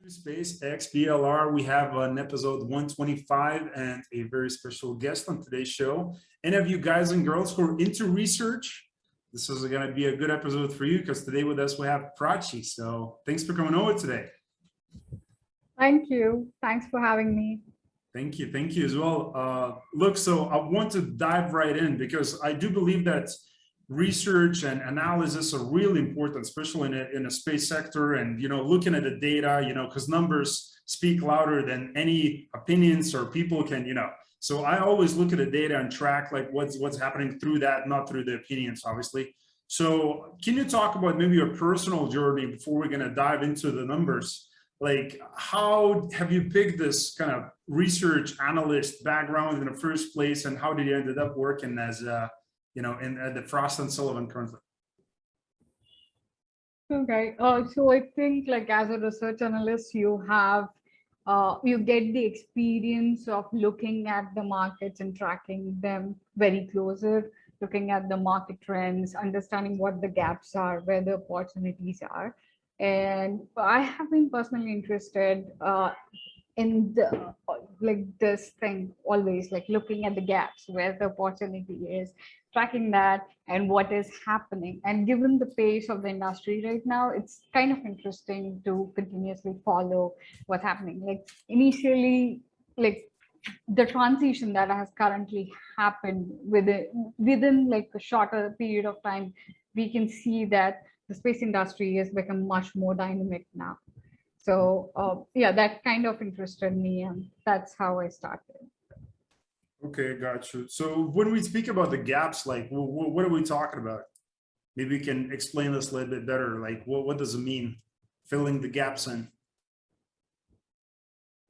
Space XBLR. We have an episode 125 and a very special guest on today's show. Any of you guys and girls who are into research, this is going to be a good episode for you because today with us we have Prachi. So thanks for coming over today. Thank you. Thanks for having me. Thank you as well. Look, so I want to dive right in because I do believe that research and analysis are really important, especially in a space sector, and looking at the data, because numbers speak louder than any opinions or people can. So I always look at the data and track like what's happening through that, not through the opinions, obviously. So can you talk about maybe your personal journey before we're going to dive into the numbers? Like, how have you picked this kind of research analyst background in the first place, and how did you ended up working as at the Frost Sullivan currently? Okay, so I think like as a research analyst, you get the experience of looking at the markets and tracking them very closer, looking at the market trends, understanding what the gaps are, where the opportunities are. And I have been personally interested in the this thing always, like looking at the gaps where the opportunity is, tracking that and what is happening. And given the pace of the industry right now, it's kind of interesting to continuously follow what's happening. Like initially, like the transition that has currently happened within like a shorter period of time, we can see that the space industry has become much more dynamic now. So yeah, that kind of interested me, and that's how I started. Okay, got you. So when we speak about the gaps, like what are we talking about? Maybe you can explain this a little bit better. Like what does it mean, filling the gaps in?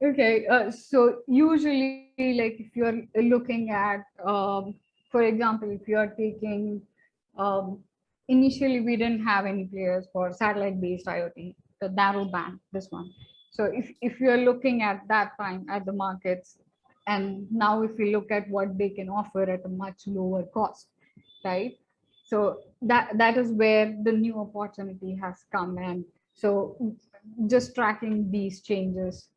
Okay, so usually, like if you're looking at, for example, if you're taking, initially we didn't have any players for satellite-based IoT, the narrow band, this one. So if you're looking at that time at the markets, and now if we look at what they can offer at a much lower cost, right? So that is where the new opportunity has come in. So just tracking these changes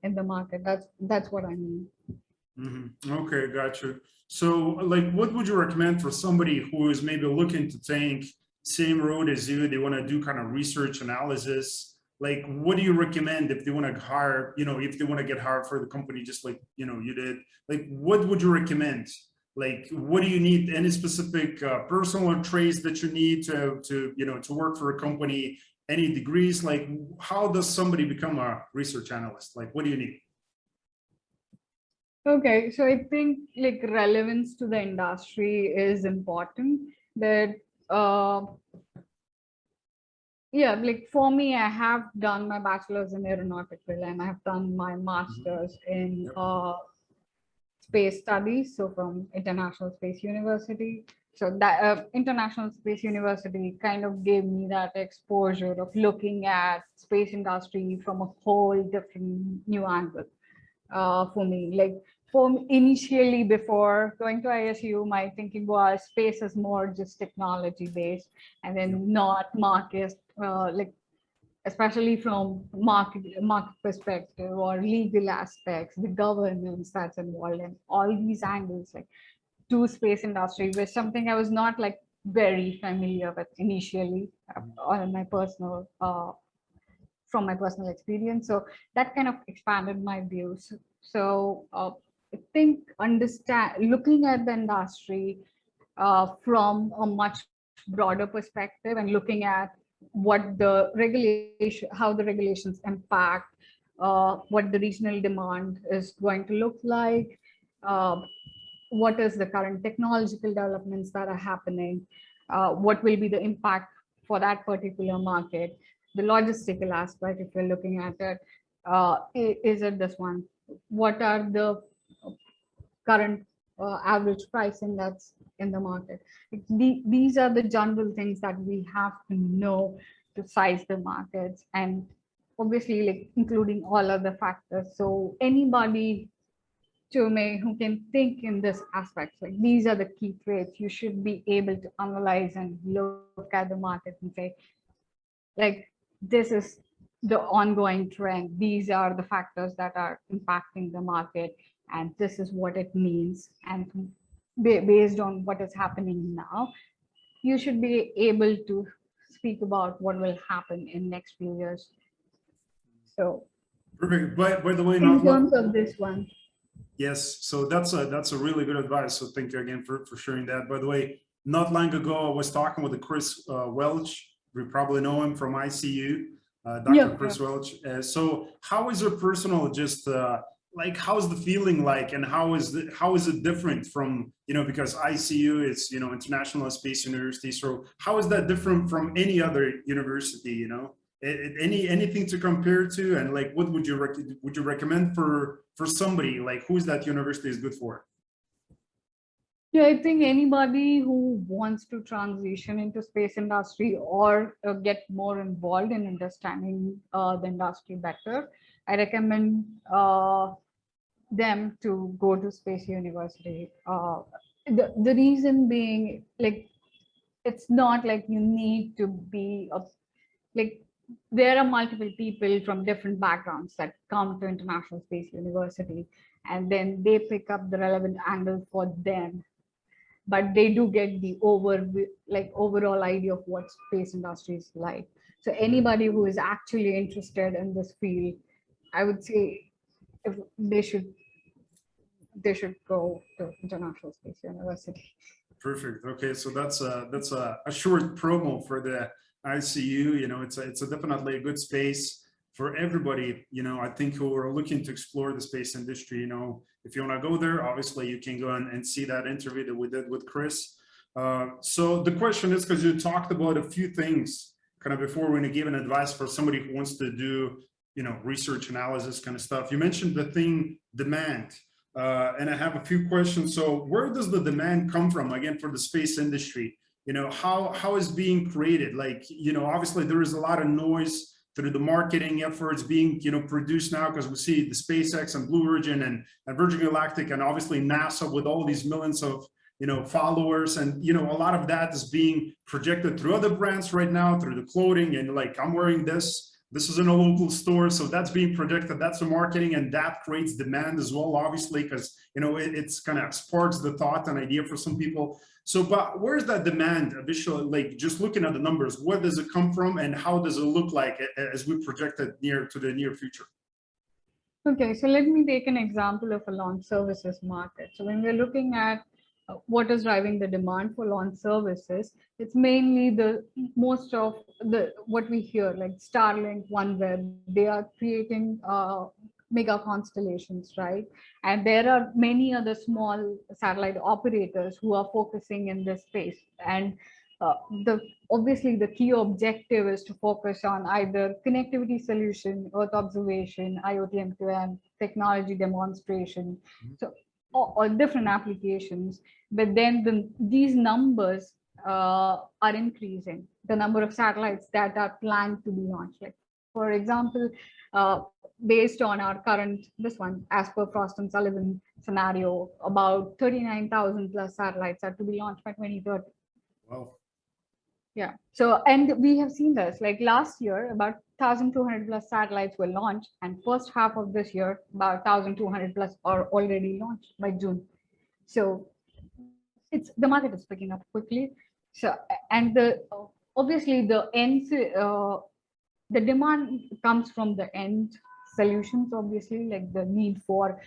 in the market. That's what I mean. Okay, got you. So like, what would you recommend for somebody who is maybe looking to take same road as you? They want to do kind of research analysis. Like, what do you recommend if they want to hire, if they want to get hired for the company, just like, you did, like, what would you recommend? Like, what do you need? Any specific personal traits that you need to work for a company? Any degrees? Like, how does somebody become a research analyst? Like, what do you need? Okay, so I think like relevance to the industry is important. That yeah, like for me, I have done my bachelor's in aeronautical and I have done my master's in space studies, so from International Space University. So that International Space University kind of gave me that exposure of looking at space industry from a whole different new angle for me. Like initially before going to ISU, my thinking was space is more just technology based and then not market, like especially from market perspective or legal aspects, the governance that's involved in all these angles, like to space industry was something I was not like very familiar with initially on my personal from my personal experience. So that kind of expanded my views. So I think looking at the industry from a much broader perspective and looking at what the regulation, how the regulations impact, what the regional demand is going to look like, what is the current technological developments that are happening, what will be the impact for that particular market, the logistical aspect, if you're looking at it, is it this one? What are the current average pricing that's in the market? These are the general things that we have to know to size the markets, and obviously like including all other factors. So anybody to me who can think in this aspect, like these are the key traits you should be able to analyze and look at the market and say, like, this is the ongoing trend. These are the factors that are impacting the market, and this is what it means. And based on what is happening now, you should be able to speak about what will happen in next few years. So Perfect. By the way, in terms of this one. Yes, so that's a really good advice. So thank you again for sharing that. By the way, not long ago, I was talking with Chris Welch. We probably know him from ICU, Dr. Yeah, Chris Welch. So how is your personal just like how's the feeling like, and how is it different from, you know, because ICU is, you know, International Space University. So how is that different from any other university, you know? Anything to compare to, and like what would you recommend for somebody, like who's that university is good for? Yeah, I think anybody who wants to transition into space industry or get more involved in understanding the industry better, I recommend them to go to Space University. The reason being, like, it's not like you need to be like, there are multiple people from different backgrounds that come to International Space University, and then they pick up the relevant angle for them. But they do get the overall idea of what space industry is like. So anybody who is actually interested in this field, I would say if they should go to International Space University. Perfect. Okay, so that's a short promo for the ICU. You know, it's a definitely a good space for everybody. You know, I think who are looking to explore the space industry. You know, if you want to go there, obviously you can go and see that interview that we did with Chris. So the question is, because you talked about a few things kind of before, we're going to give an advice for somebody who wants to do, you know, research analysis kind of stuff. You mentioned the thing demand. And I have a few questions. So where does the demand come from, again, for the space industry? You know, how is being created? Like, you know, obviously there is a lot of noise through the marketing efforts being, you know, produced now, because we see the SpaceX and Blue Origin and Virgin Galactic, and obviously NASA with all these millions of, you know, followers. And, you know, a lot of that is being projected through other brands right now, through the clothing, and like, I'm wearing this. This is in a local store, so that's being projected. That's the marketing, and that creates demand as well, obviously, because, you know, it's kind of sparks the thought and idea for some people. So, but where's that demand visually? Like, just looking at the numbers, where does it come from, and how does it look like as we project it near future? Okay, so let me take an example of a launch services market. So when we're looking at what is driving the demand for launch services, it's mainly the most of the what we hear, like Starlink, OneWeb. They are creating mega constellations, right? And there are many other small satellite operators who are focusing in this space. And obviously the key objective is to focus on either connectivity solution, Earth observation, IoT M2M, technology demonstration. So or different applications, but then these numbers are increasing. The number of satellites that are planned to be launched. Like, for example, based on our current, this one, as per Frost and Sullivan scenario, about 39,000 plus satellites are to be launched by 2030. Wow. Yeah. So, and we have seen this, like last year, about 1,200 plus satellites were launched, and first half of this year, about 1,200 plus are already launched by June. So the market is picking up quickly. So, and obviously the the demand comes from the end solutions, obviously, like the need for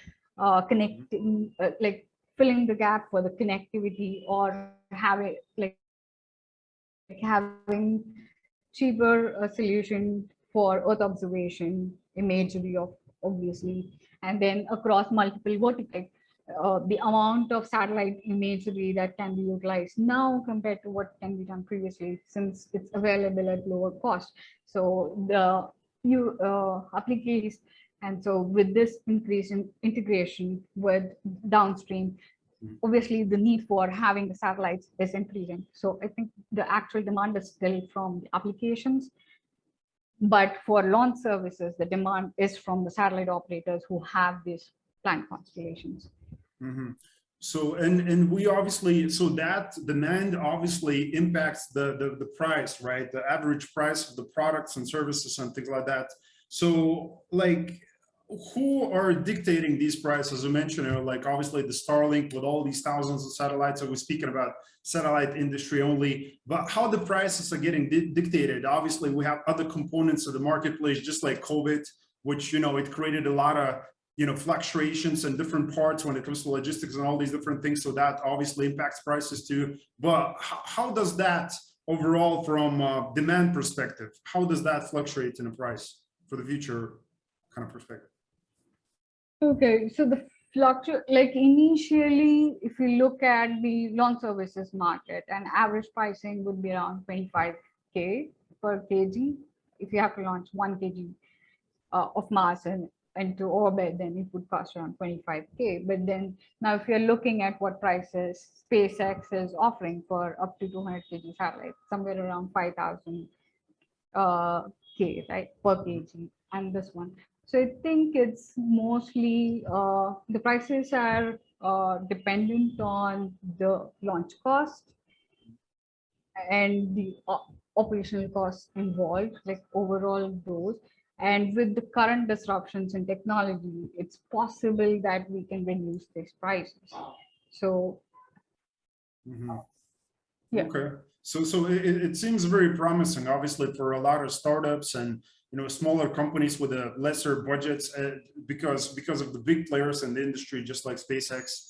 connecting, like filling the gap for the connectivity, or having having cheaper solution for Earth observation, imagery of, obviously, and then across multiple verticals. The amount of satellite imagery that can be utilized now compared to what can be done previously, since it's available at lower cost. So the new applications, and so with this increase in integration with downstream, obviously the need for having the satellites is increasing. So I think the actual demand is still from the applications, but for launch services, the demand is from the satellite operators who have these planned constellations. Mm-hmm. So and we obviously, so that demand obviously impacts the price, right? The average price of the products and services and things like that. So like, who are dictating these prices? You mentioned, you know, like obviously the Starlink with all these thousands of satellites. So we're speaking about satellite industry only, but how the prices are getting dictated. Obviously, we have other components of the marketplace, just like COVID, which, you know, it created a lot of, you know, fluctuations in different parts when it comes to logistics and all these different things. So that obviously impacts prices too. But how does that overall, from a demand perspective, how does that fluctuate in the price for the future kind of perspective? Okay, so the like initially, if you look at the launch services market, and average pricing would be around 25K per kg. If you have to launch 1 kg of mass and into orbit, then it would cost around 25K. But then now, if you're looking at what prices SpaceX is offering for up to 200 kg satellite, somewhere around 5,000 K, right, per kg, and this one. So I think it's mostly the prices are dependent on the launch cost and the operational costs involved, like overall those. And with the current disruptions in technology, it's possible that we can reduce these prices. So, yeah. Okay. So it seems very promising, obviously, for a lot of startups and, you know, smaller companies with a lesser budgets, because of the big players in the industry, just like SpaceX.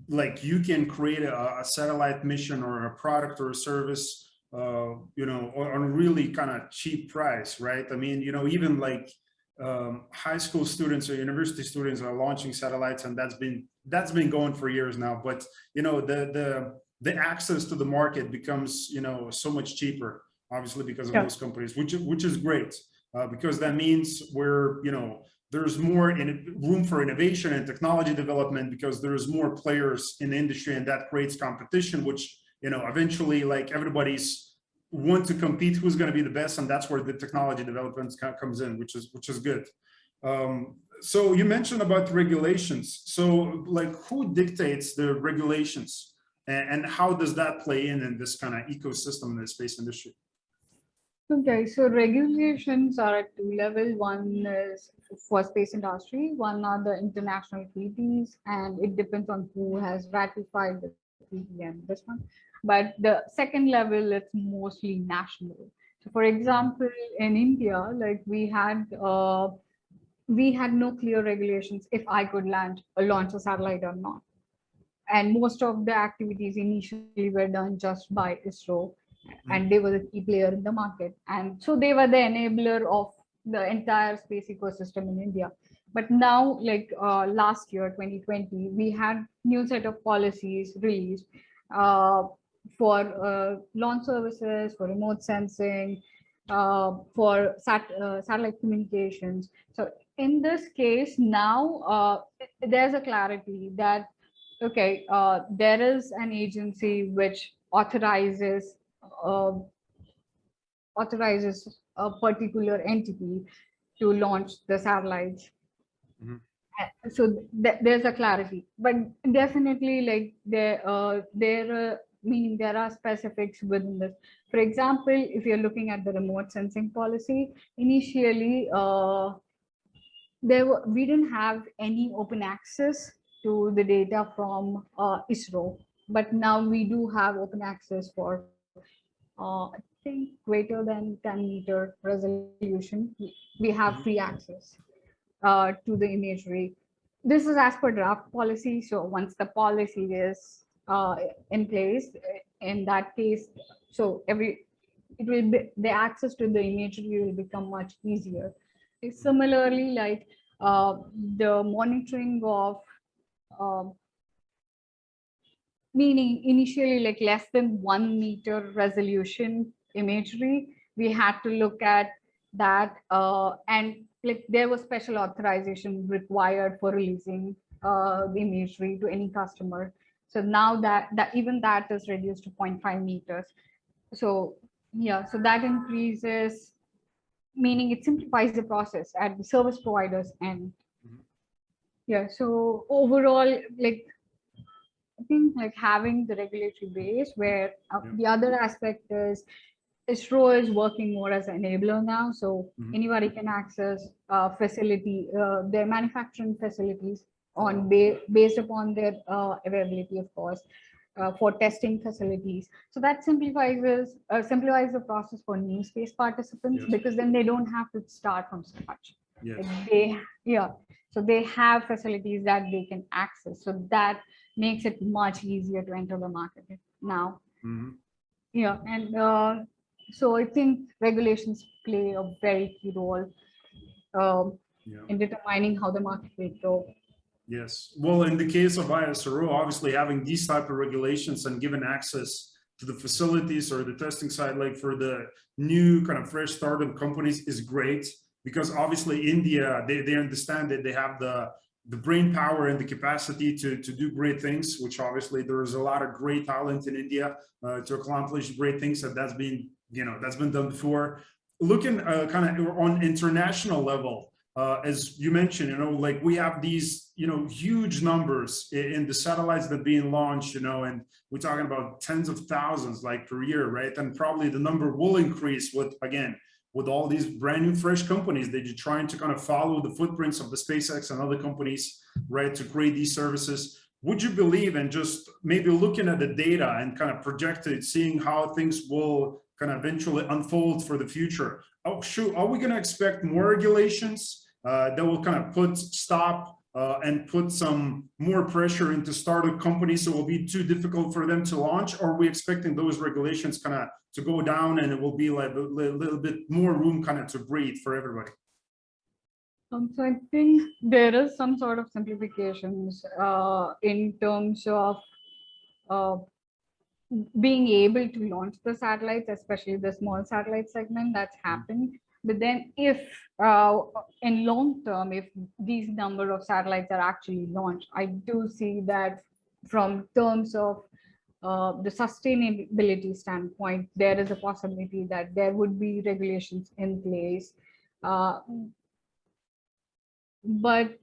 Like, you can create a satellite mission or a product or a service, you know, on a really kind of cheap price, right? I mean, you know, even like high school students or university students are launching satellites, and that's been going for years now. But, you know, the access to the market becomes, you know, so much cheaper, obviously, because of those companies, which is great, because that means we're, you know, there's more room for innovation and technology development, because there's more players in the industry, and that creates competition, which, you know, eventually, like, everybody's want to compete who's going to be the best, and that's where the technology development comes in, which is good. So you mentioned about regulations. So, like, who dictates the regulations, and how does that play in this kind of ecosystem in the space industry? Okay, so regulations are at two levels. One is for space industry, one are the international treaties, and it depends on who has ratified the treaty and this one. But the second level, it's mostly national. So, for example, in India, like we had no clear regulations if I could launch a satellite or not. And most of the activities initially were done just by ISRO, and they were the key player in the market. And so they were the enabler of the entire space ecosystem in India. But now, like last year, 2020, we had new set of policies released for launch services, for remote sensing, for satellite communications. So in this case, now there's a clarity that, okay, there is an agency which authorizes a particular entity to launch the satellites. So there's a clarity, but definitely, like, meaning there are specifics within this. For example, if you're looking at the remote sensing policy, initially we didn't have any open access to the data from ISRO, but now we do have open access for I think greater than 10-meter resolution. We have free access to the imagery. This is as per draft policy. So once the policy is in place, in that case, so the access to the imagery will become much easier. Similarly, like the monitoring of meaning initially, like, less than 1 meter resolution imagery, we had to look at that, and like there was special authorization required for releasing the imagery to any customer. So now that even that is reduced to 0.5 meters. So yeah, so that increases, meaning it simplifies the process at the service providers end. Yeah, so overall, like, I think like having the regulatory base where the other aspect is ISRO is working more as an enabler now. So anybody can access their manufacturing facilities based upon their availability, of course, for testing facilities. So that simplifies the process for new space participants because then they don't have to start from scratch. So they have facilities that they can access. So that makes it much easier to enter the market now. And so I think regulations play a very key role in determining how the market will grow. Yes. Well, in the case of ISRO, obviously having these type of regulations and given access to the facilities or the testing site, like for the new kind of fresh startup companies, is great, because obviously India, they understand that they have the brain power and the capacity to do great things, which obviously there is a lot of great talent in India to accomplish great things, and that's been done before. Looking kind of on international level, as you mentioned, like we have these, huge numbers in the satellites that are being launched, and we're talking about tens of thousands like per year, right? And probably the number will increase with all these brand new fresh companies that you're trying to kind of follow the footprints of the SpaceX and other companies, right, to create these services. Would you believe, and just maybe looking at the data and kind of projected, seeing how things will kind of eventually unfold for the future, are we going to expect more regulations that will kind of stop and put some more pressure into startup companies, so it will be too difficult for them to launch? Or are we expecting those regulations kind of to go down, and it will be like a little bit more room kind of to breathe for everybody? So I think there is some sort of simplifications in terms of being able to launch the satellites, especially the small satellite segment that's happened. But then if in long term, if these number of satellites are actually launched, I do see that from terms of the sustainability standpoint, there is a possibility that there would be regulations in place. But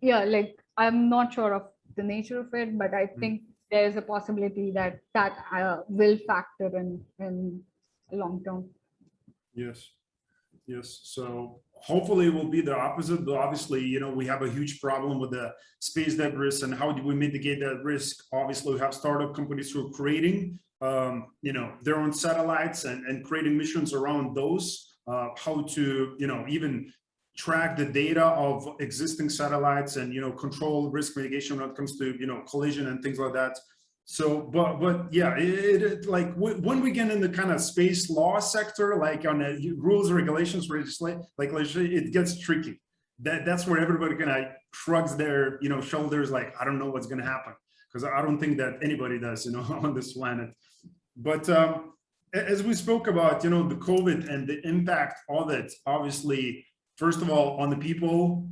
yeah, like I'm not sure of the nature of it, but I think there is a possibility that will factor in long term. Yes. So hopefully it will be the opposite, but obviously, we have a huge problem with the space debris, and how do we mitigate that risk? Obviously, we have startup companies who are creating, their own satellites and creating missions around those, how to, even track the data of existing satellites and, control risk mitigation when it comes to, collision and things like that. So, but yeah, like when we get in the kind of space law sector, like on the rules, regulations, it gets tricky. That's where everybody kind of shrugs their, shoulders, like, I don't know what's going to happen, because I don't think that anybody does, on this planet. But as we spoke about, the COVID and the impact of it, obviously, first of all, on the people,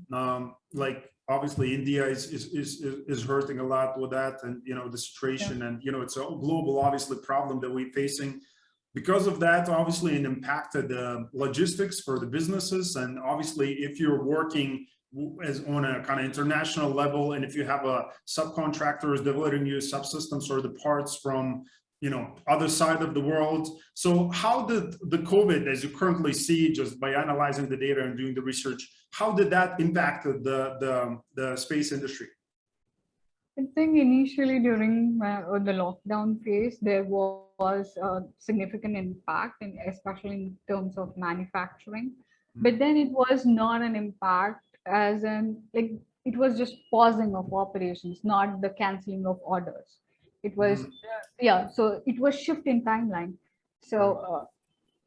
like, obviously India is hurting a lot with that, and the situation, and it's a global, obviously, problem that we're facing. Because of that, obviously, it impacted the logistics for the businesses, and obviously, if you're working on a kind of international level, and if you have a subcontractor is delivering you subsystems or the parts from other side of the world. So how did the COVID, as you currently see, just by analyzing the data and doing the research, how did that impact the space industry? I think initially during the lockdown phase, there was a significant impact, especially in terms of manufacturing. But then it was not an impact as in, like, it was just pausing of operations, not the canceling of orders. It was, so it was shift in timeline. So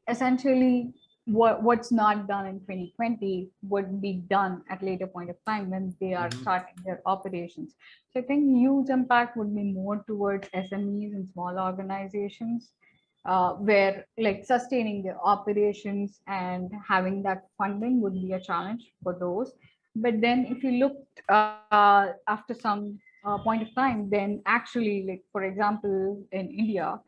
essentially, what's not done in 2020 would be done at later point of time when they are starting their operations. So I think huge impact would be more towards SMEs and small organizations, where like sustaining their operations and having that funding would be a challenge for those. But then if you look after some point of time, then actually, like, for example, in India,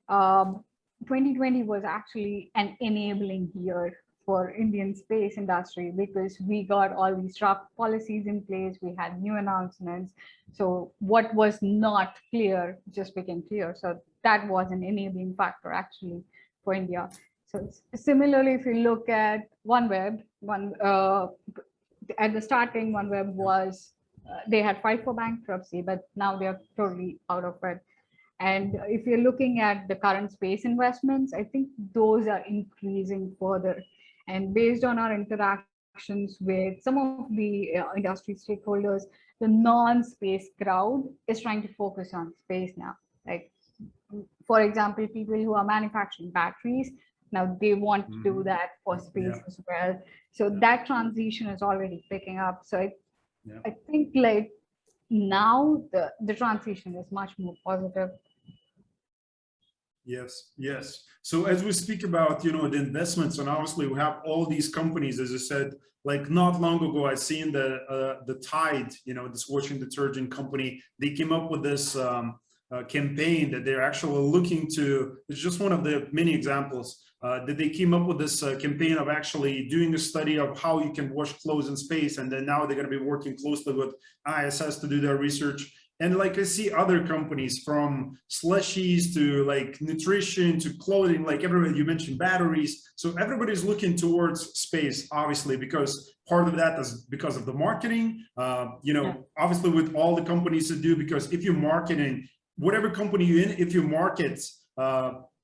2020 was actually an enabling year for Indian space industry because we got all these draft policies in place. We had new announcements. So what was not clear just became clear. So that was an enabling factor actually for India. So similarly, if you look at OneWeb, at the starting, OneWeb was, they had filed for bankruptcy, but now they are totally out of it. And if you're looking at the current space investments, I think those are increasing further. And based on our interactions with some of the industry stakeholders, the non-space crowd is trying to focus on space now. Like, for example, people who are manufacturing batteries, now they want to do that for space as well. So that transition is already picking up. So I think like now the transition is much more positive. Yes, yes. So as we speak about, the investments, and obviously we have all these companies, as I said, like not long ago, I seen the Tide, this washing detergent company, they came up with this campaign that they're actually looking to, it's just one of the many examples that they came up with this campaign of actually doing a study of how you can wash clothes in space. And then now they're going to be working closely with ISS to do their research. And like I see other companies from slushies to like nutrition to clothing, like everybody, you mentioned batteries. So everybody's looking towards space, obviously, because part of that is because of the marketing, obviously with all the companies to do, because if you're marketing, whatever company you're in, if you market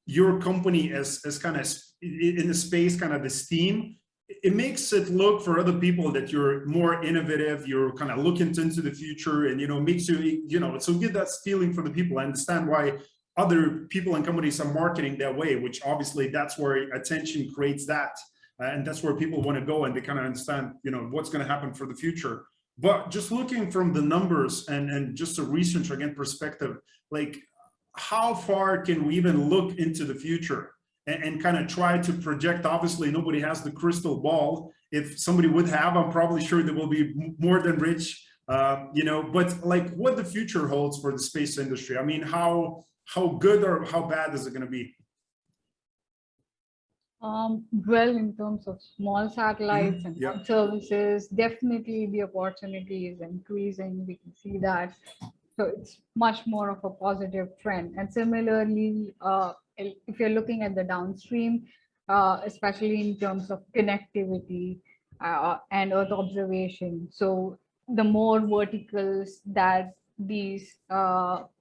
your company as kind of in the space, kind of esteem, it makes it look for other people that you're more innovative, you're kind of looking into the future, and makes you, so get that feeling for the people. I understand why other people and companies are marketing that way, which obviously that's where attention creates that, and that's where people want to go, and they kind of understand what's going to happen for the future. But just looking from the numbers and just a research again perspective, like how far can we even look into the future and kind of try to project? Obviously, nobody has the crystal ball. If somebody would have, I'm probably sure they will be more than rich, but like what the future holds for the space industry. I mean, how good or how bad is it going to be? Well, in terms of small satellites and services, definitely the opportunity is increasing. We can see that. So it's much more of a positive trend. And similarly, if you're looking at the downstream, especially in terms of connectivity and Earth observation, so the more verticals that these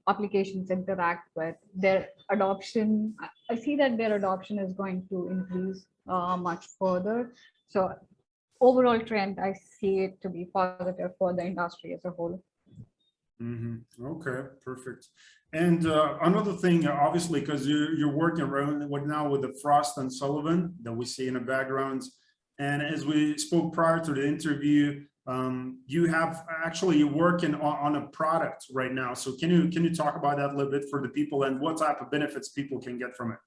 applications interact with, their adoption, I see that their adoption is going to increase much further. So overall trend, I see it to be positive for the industry as a whole. Okay, perfect. And another thing, obviously, because you're working around now with the Frost and Sullivan that we see in the background, and as we spoke prior to the interview, you have actually, you're working on a product right now. So can you talk about that a little bit for the people and what type of benefits people can get from it?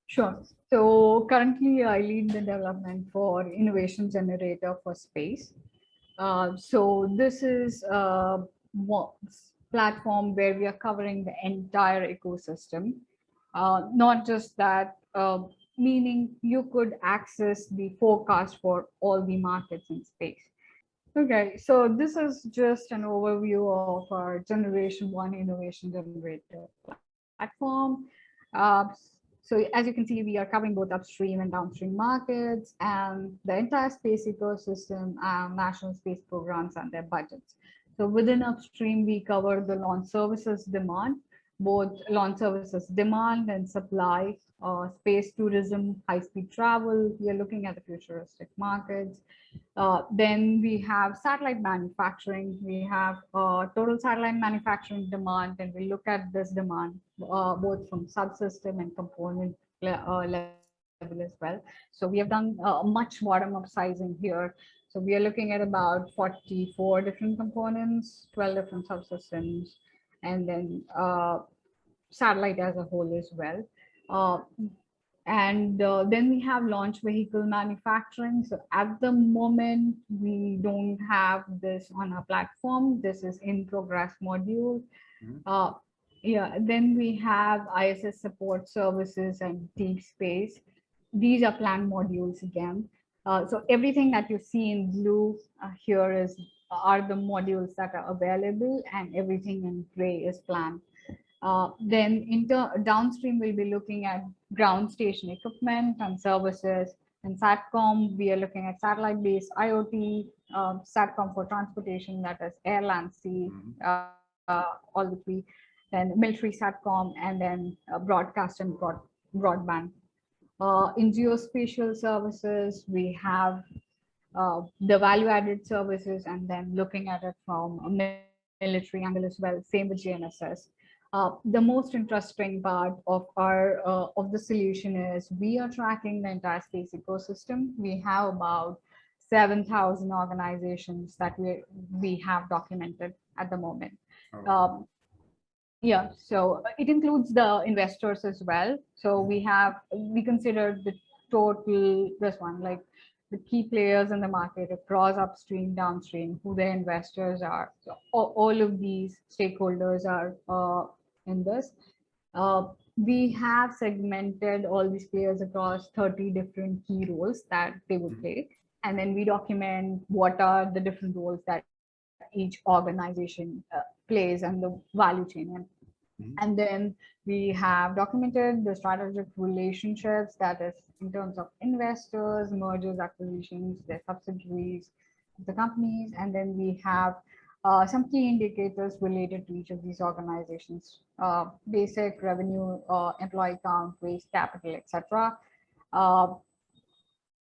Sure. So currently I lead the development for innovation generator for space. So this is a platform where we are covering the entire ecosystem, not just that, meaning you could access the forecast for all the markets in space. Okay, so this is just an overview of our Generation 1 Innovation Generator platform. So as you can see, we are covering both upstream and downstream markets and the entire space ecosystem and national space programs and their budgets. So within upstream, we cover the launch services demand, both launch services demand and supply, space tourism, high-speed travel. We are looking at the futuristic markets. Then we have satellite manufacturing. We have total satellite manufacturing demand, and we look at this demand both from subsystem and component level as well. So we have done much bottom-up sizing here. So we are looking at about 44 different components, 12 different subsystems, and then satellite as a whole as well. And then we have launch vehicle manufacturing. So at the moment, we don't have this on our platform. This is in progress module. Then we have ISS support services and deep space. these are planned modules again. So everything that you see in blue here are the modules that are available, and everything in gray is planned. Then downstream, we'll be looking at ground station equipment and services. And SATCOM, we are looking at satellite-based IoT, SATCOM for transportation, that is air, land, sea, all the three. Then military SATCOM, and then broadcast and broadband. In geospatial services, we have the value-added services, and then looking at it from a military angle as well. Same with GNSS. The most interesting part of the solution is we are tracking the entire space ecosystem. We have about 7,000 organizations that we have documented at the moment. Yeah, so it includes the investors as well. So we consider the total, this one, like the key players in the market across upstream, downstream, who their investors are. So all of these stakeholders are in this. We have segmented all these players across 30 different key roles that they would play. And then we document what are the different roles that each organization plays and the value chain. And then we have documented the strategic relationships, that is in terms of investors, mergers, acquisitions, their subsidiaries, the companies. And then we have some key indicators related to each of these organizations, basic revenue, employee count, waste capital, etc.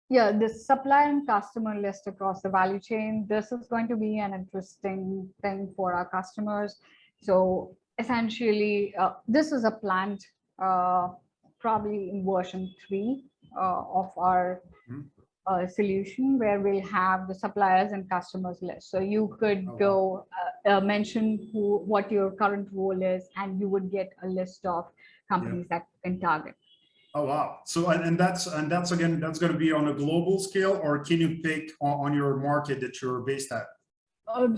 Yeah, the supplier and customer list across the value chain. This is going to be an interesting thing for our customers. So essentially, this is a planned, probably in version 3 of our solution, where we'll have the suppliers and customers list. So you could go mention what your current role is, and you would get a list of companies that you can target. Oh wow! So and that's again, that's going to be on a global scale, or can you pick on your market that you're based at?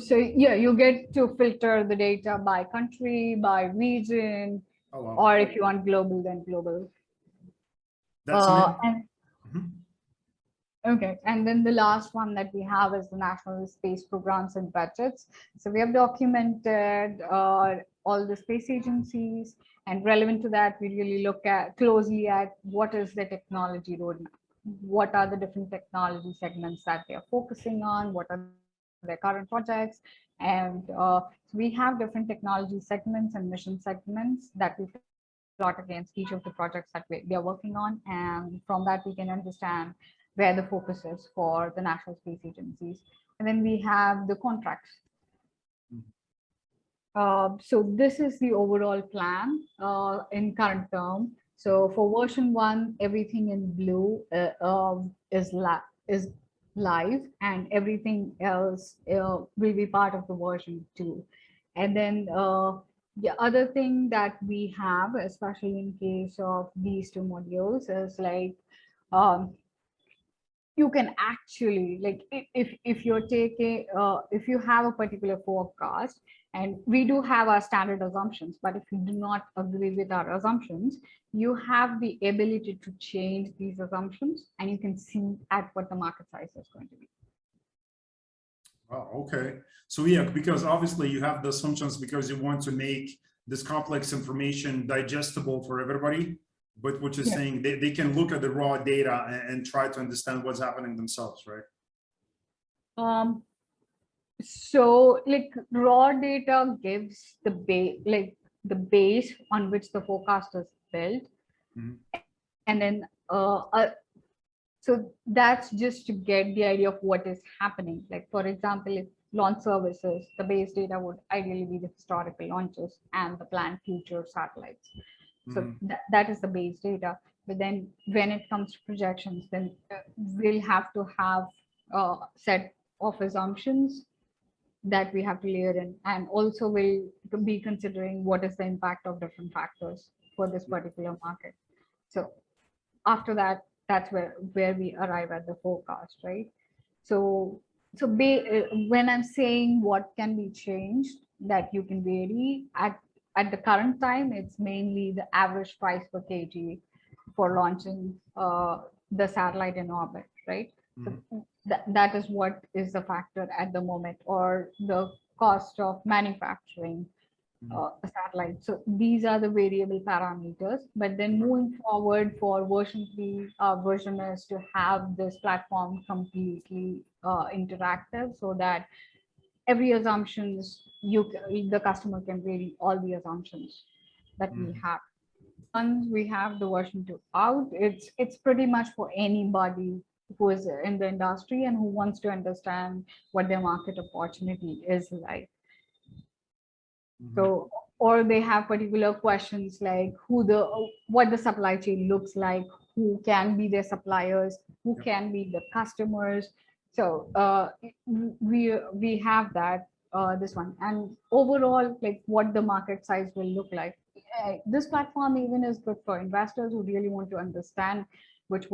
So yeah, you get to filter the data by country, by region, or if you want global, then global. That's Okay, and then the last one that we have is the national space programs and budgets. So we have documented all the space agencies, and relevant to that, we really look closely at what is the technology roadmap, what are the different technology segments that they are focusing on, what are their current projects, and so we have different technology segments and mission segments that we plot against each of the projects that we are working on, and from that we can understand where the focus is for the national space agencies. And then we have the contracts. So this is the overall plan in current term. So for version 1, everything in blue is live, and everything else will be part of the version 2. And then the other thing that we have, especially in case of these 2 modules, is like you can actually, like, if you're taking if you have a particular forecast, and we do have our standard assumptions, but if you do not agree with our assumptions, you have the ability to change these assumptions, and you can see at what the market size is going to be. Oh, okay. So yeah, because obviously you have the assumptions because you want to make this complex information digestible for everybody. But what you're saying, they can look at the raw data and try to understand what's happening themselves, right? So like raw data gives the base on which the forecast is built. And then so that's just to get the idea of what is happening. Like, for example, if launch services, the base data would ideally be the historical launches and the planned future satellites. So that is the base data. But then when it comes to projections, then we'll have to have a set of assumptions that we have to layer in, and also we'll be considering what is the impact of different factors for this particular market. So after that, that's where we arrive at the forecast, right? So when I'm saying what can be changed, that you can vary at the current time, it's mainly the average price per kg for launching the satellite in orbit, right? So that is what is the factor at the moment, or the cost of manufacturing a satellite. So these are the variable parameters. But then moving forward for version 3, our version is to have this platform completely interactive, so that every assumptions the customer can vary all the assumptions that we have. Once we have the version 2 out, it's pretty much for anybody who is in the industry and who wants to understand what their market opportunity is like. So, or they have particular questions like what the supply chain looks like, who can be their suppliers, who can be the customers. So we have that this one, and overall, like what the market size will look like. This platform even is good for investors who really want to understand which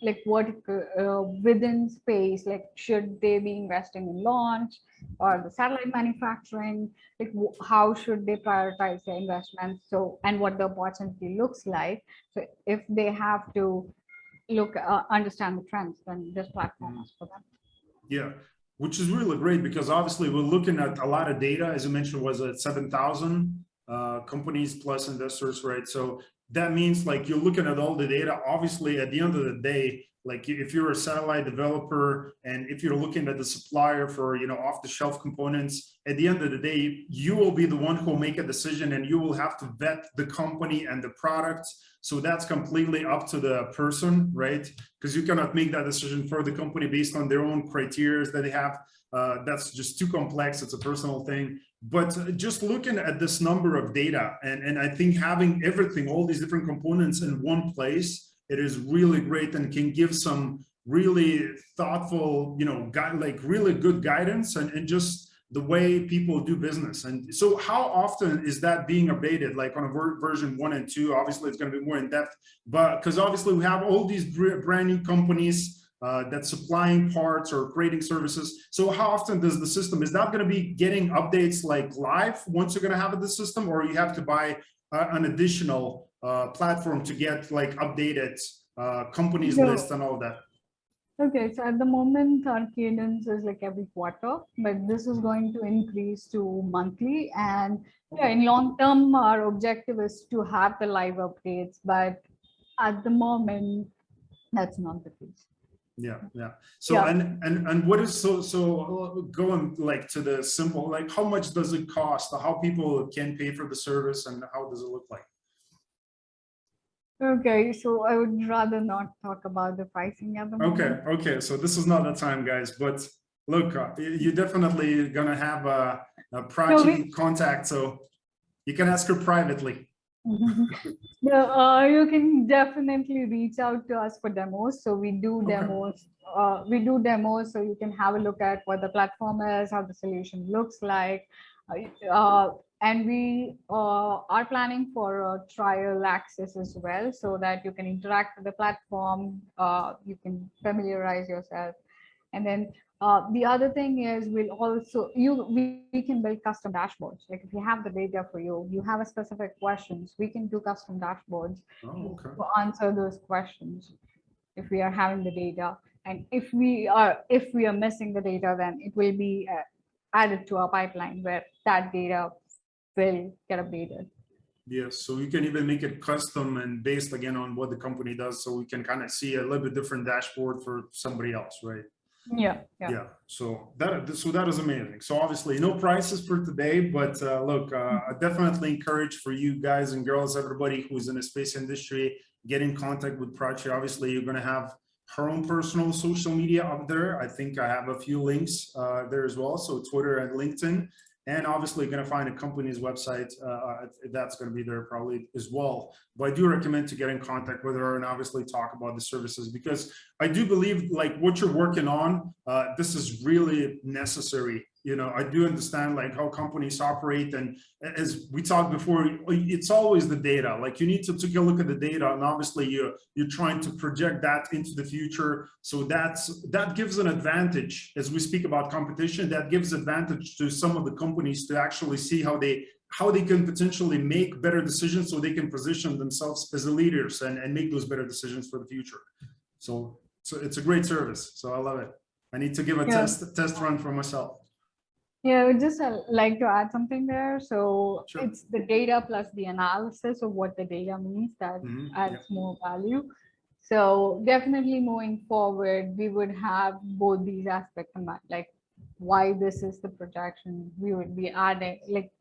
like what within space, like should they be investing in launch or the satellite manufacturing, like how should they prioritize their investments, so and what the opportunity looks like. So if they have to understand the trends, then this platform is for them. Yeah, which is really great, because obviously we're looking at a lot of data. As you mentioned, was it 7,000 companies plus investors, right? So that means like you're looking at all the data. Obviously, at the end of the day, like if you're a satellite developer and if you're looking at the supplier for, off-the-shelf components, at the end of the day, you will be the one who will make a decision, and you will have to vet the company and the product. So that's completely up to the person, right? Because you cannot make that decision for the company based on their own criteria that they have. That's just too complex. It's a personal thing. But just looking at this number of data, and I think having everything, all these different components in one place, it is really great and can give some really thoughtful, like really good guidance and just the way people do business. And so how often is that being updated? Like on a version 1 and 2, obviously it's going to be more in depth, but because obviously we have all these brand new companies that's supplying parts or creating services. So how often does the system, is that going to be getting updates like live once you're going to have the system, or you have to buy an additional platform to get like updated companies list and all that? Okay, so at the moment our cadence is like every quarter, but this is going to increase to monthly. And yeah, in long term, our objective is to have the live updates, but at the moment, that's not the case. Yeah. So and what is so going like to the simple, like how much does it cost? How people can pay for the service, and how does it look like? Okay, so I would rather not talk about the pricing at the moment. Okay. So this is not the time, guys. But look, you're definitely gonna have a Prachi contact, so you can ask her privately. You can definitely reach out to us for demos. So we do demos. So you can have a look at what the platform is, how the solution looks like. And we are planning for a trial access as well, so that you can interact with the platform, you can familiarize yourself. And then the other thing is we can build custom dashboards. Like if you have the data for you have a specific questions, we can do custom dashboards to answer those questions if we are having the data. And if we are missing the data, then it will be added to our pipeline where that data will get updated. Yes, so you can even make it custom and based again on what the company does, so we can kind of see a little bit different dashboard for somebody else, right? Yeah. So that is amazing. So obviously no prices for today, but look, I definitely encourage for you guys and girls, everybody who's in the space industry, get in contact with Prachi. Obviously you're going to have her own personal social media up there. I think I have a few links there as well, so Twitter and LinkedIn. And obviously you're going to find a company's website. That's going to be there probably as well. But I do recommend to get in contact with her and obviously talk about the services, because I do believe like what you're working on, this is really necessary. I do understand like how companies operate. And as we talked before, it's always the data. Like you need to take a look at the data, and obviously you're trying to project that into the future. So that gives an advantage as we speak about competition. That gives advantage to some of the companies to actually see how they how they can potentially make better decisions so they can position themselves as the leaders and make those better decisions for the future. So it's a great service. So I love it. I need to give a test run for myself. Yeah, I would just like to add something there. So Sure. it's the data plus the analysis of what the data means that adds more value. So definitely moving forward, we would have both these aspects in mind, like why this is the projection. We would be adding, like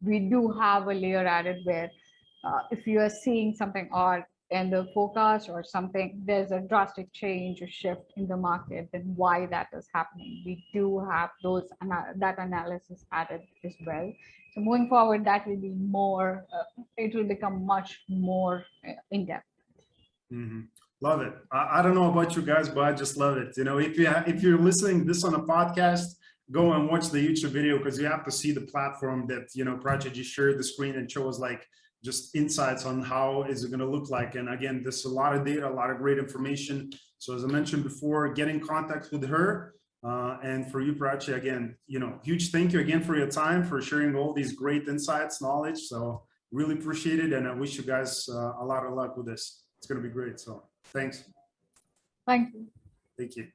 we do have a layer added where if you are seeing something odd in the forecast or something, there's a drastic change or shift in the market, then why that is happening. We do have those that analysis added as well. So moving forward, that will be more, it will become much more in depth. Love it. I don't know about you guys, but I just love it. You know, if you're listening this on a podcast, go and watch the YouTube video because you have to see the platform that, you know, Prachi just shared the screen and shows like just insights on how is it going to look like. And again, there's a lot of data, a lot of great information. So as I mentioned before, get in contact with her. And for you, Prachi, again, you know, huge thank you again for your time, for sharing all these great insights, knowledge. So really appreciate it. And I wish you guys a lot of luck with this. It's going to be great. So thanks. Thank you. Thank you.